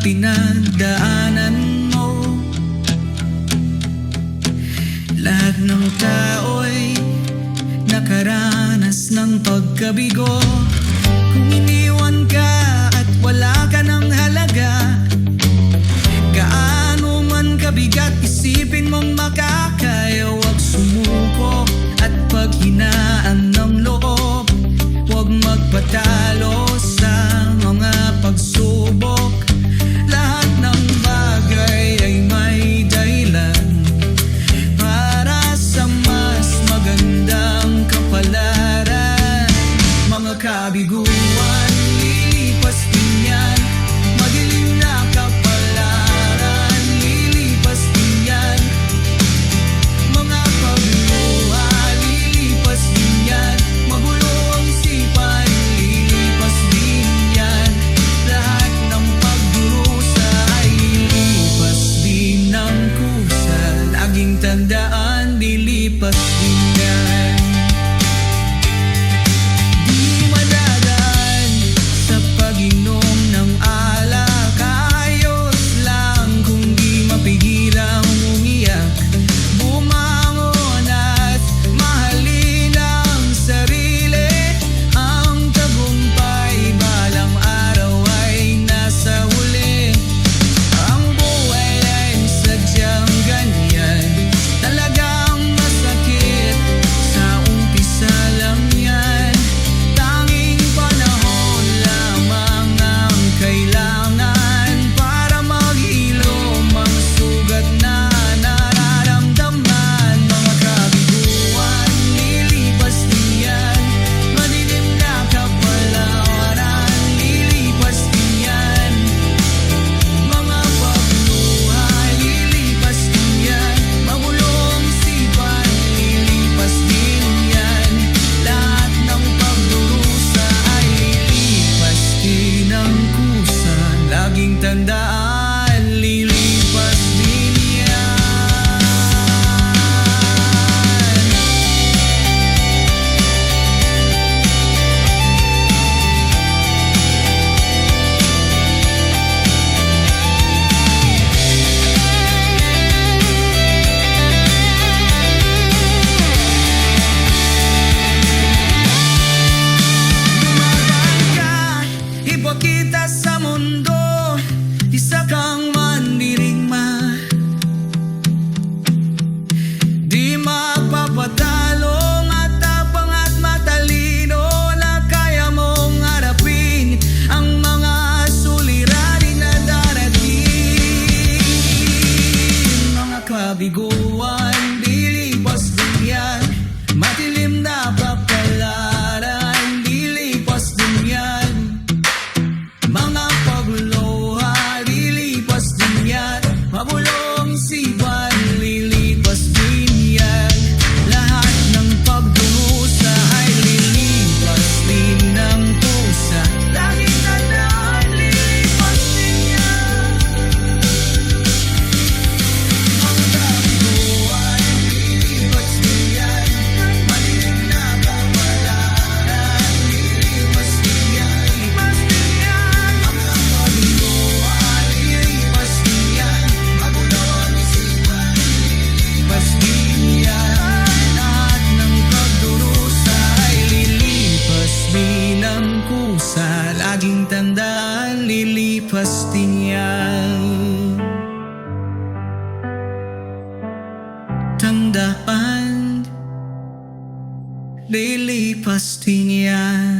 pinagdaanan mo. Lahat ng tao'y nakaranas ng pagkabigo. Kung iniwan ka at wala ka ng halaga, gaano man kabigat isipin mong makakaya, huwag sumuko at paghinaan ng loob. Huwag magpatalo sa mga pagsubok. Lahat ng bagay ay may dahilan para sa mas magandang kapalaran. Mga kabiguan, lilipas din yan. Madilim na kapalaran, lilipas din yan. Mga pagluha, lilipas din yan. Magulo ang isipan, lilipas din yan. Lahat ng pagdurusa ay lilipas din ng kusa. Laging tandaan, lilipas din yan. Di madadaan sa pag-inom ng alak, ayos lang kung di mapigilang umiyak. Bumangon at mahalin ang sarili. Ang tagumpay balang araw ay nasa huli. Ang buhay ay sadyang ganyan, talagang masakit sa umpisa lang yan. Tanging panahon lamang ang kailangan para maghilom ang sugat na nararamdaman. Mga kabiguan, lilipas din yan. Madilim na kapalaran, lilipas din yan. Mga pagluha, lilipas din yan. Magulong isipan, lilipas din yan. Lahat ng pagdurusa ay lilipas din ang kusa. Laging tandaan, lilipas din yan. Dumagan ka, iba kita sa mundo. Isa kang mandirigma, di magpapatalo. Matapang at matalino na kaya mong harapin ang mga suliranin na darating. Mga kabiguan, lilipas din yan. Matilim na kapalaran, lilipas din yan. Mga pagluha, lilipas din yan. Mabulong isipan, lilipas din yan. Lahat ng pagdurusa ay lilipas din ng pusa. Laging tandaan, lilipas din yan. Mga kabiguan, lilipas din yan. Madilim na kapalaran, lilipas din yan. Lilipas din yan. Mga kabiguan, lilipas din yan. Magulo ang isipan, lilipas din yan. Lahat ng pagdurusa ay lilipas din ang kusa. Laging tandaan, lilipas din yan. Tandaan, lilipas din yan.